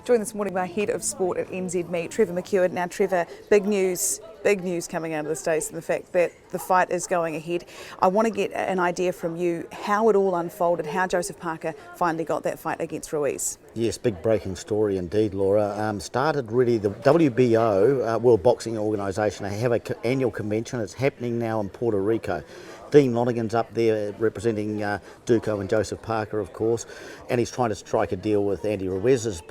Joined this morning by Head of Sport at NZ Meet, Trevor McEwen. Now, Trevor, big news coming out of the States, and the fact that the fight is going ahead. I want to get an idea from you how it all unfolded, how Joseph Parker finally got that fight against Ruiz. Yes, big breaking story indeed, Laura. Started really, the WBO, World Boxing Organisation, they have an annual convention. It's happening now in Puerto Rico. Dean Lonergan's up there representing Duco and Joseph Parker, of course, and he's trying to strike a deal with Andy Ruiz's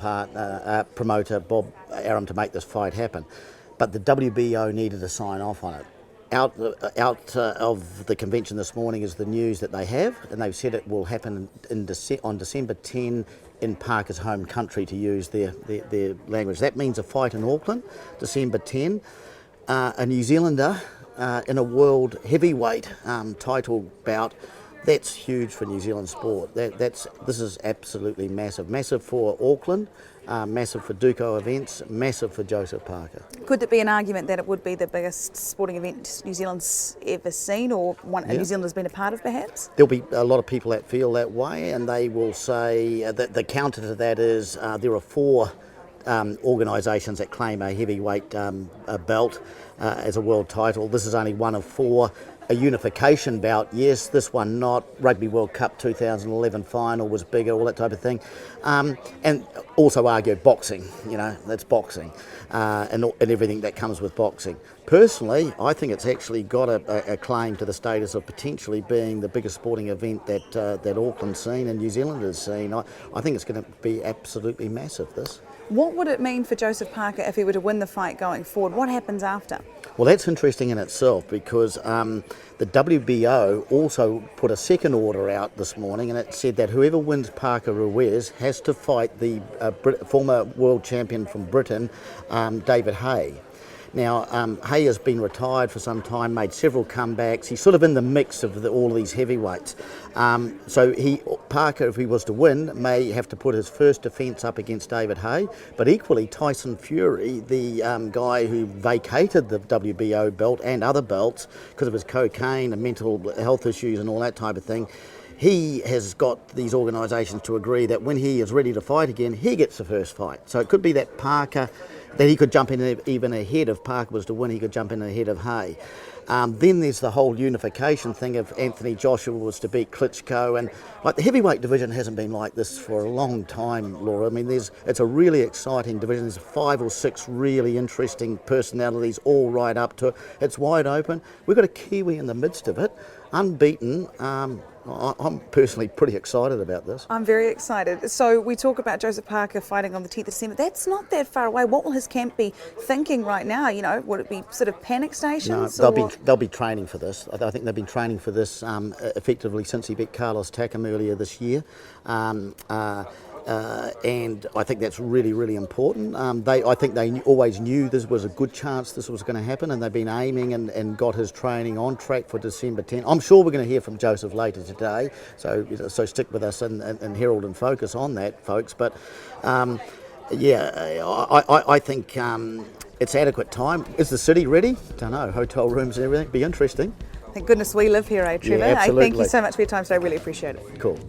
promoter, Bob Arum, to make this fight happen. But the WBO needed to sign off on it. Out of the convention this morning is the news that they have, and they've said it will happen on December 10 in Parker's home country, to use their language. That means a fight in Auckland, December 10, a New Zealander in a world heavyweight title bout. That's huge for New Zealand sport. This is absolutely massive. Massive for Auckland, massive for Duco events, massive for Joseph Parker. Could there be an argument that it would be the biggest sporting event New Zealand's ever seen, or one New Zealand has been a part of, perhaps? There'll be a lot of people that feel that way, and they will say that the counter to that is there are four organisations that claim a heavyweight belt as a world title. This is only one of four. A unification bout, yes, this one not. Rugby World Cup 2011 final was bigger, all that type of thing. And also argue boxing, that's boxing, and everything that comes with boxing. Personally, I think it's actually got a claim to the status of potentially being the biggest sporting event that Auckland's seen and New Zealand has seen. I think it's going to be absolutely massive, this. What would it mean for Joseph Parker if he were to win the fight going forward? What happens after? Well, that's interesting in itself, because the WBO also put a second order out this morning, and it said that whoever wins Parker Ruiz has to fight the former world champion from Britain, David Haye. Now, Haye has been retired for some time, made several comebacks. He's sort of in the mix of all of these heavyweights. So Parker, if he was to win, may have to put his first defence up against David Haye. But equally, Tyson Fury, the guy who vacated the WBO belt and other belts because of his cocaine and mental health issues and all that type of thing, he has got these organisations to agree that when he is ready to fight again, he gets the first fight. So it could be that Parker, that he could jump in even ahead. If Parker was to win, he could jump in ahead of Haye. Then there's the whole unification thing. If Anthony Joshua was to beat Klitschko, and like the heavyweight division hasn't been like this for a long time, Laura. I mean, it's a really exciting division. There's 5 or 6 really interesting personalities all right up to it. It's wide open. We've got a Kiwi in the midst of it, unbeaten. I'm personally pretty excited about this. I'm very excited. So we talk about Joseph Parker fighting on the 10th of December. That's not that far away. What will his camp be thinking right now? Would it be sort of panic stations? No, they'll be training for this. I think they've been training for this effectively since he beat Carlos Takam earlier this year. And I think that's really, really important. I think they always knew this was a good chance this was going to happen, and they've been aiming and got his training on track for December 10. I'm sure we're going to hear from Joseph later today, so stick with us and Herald and Focus on that, folks. But I think it's adequate time. Is the city ready? Don't know. Hotel rooms and everything. Be interesting. Thank goodness we live here, Trevor? Yeah, absolutely. Thank you so much for your time today. I really appreciate it. Cool.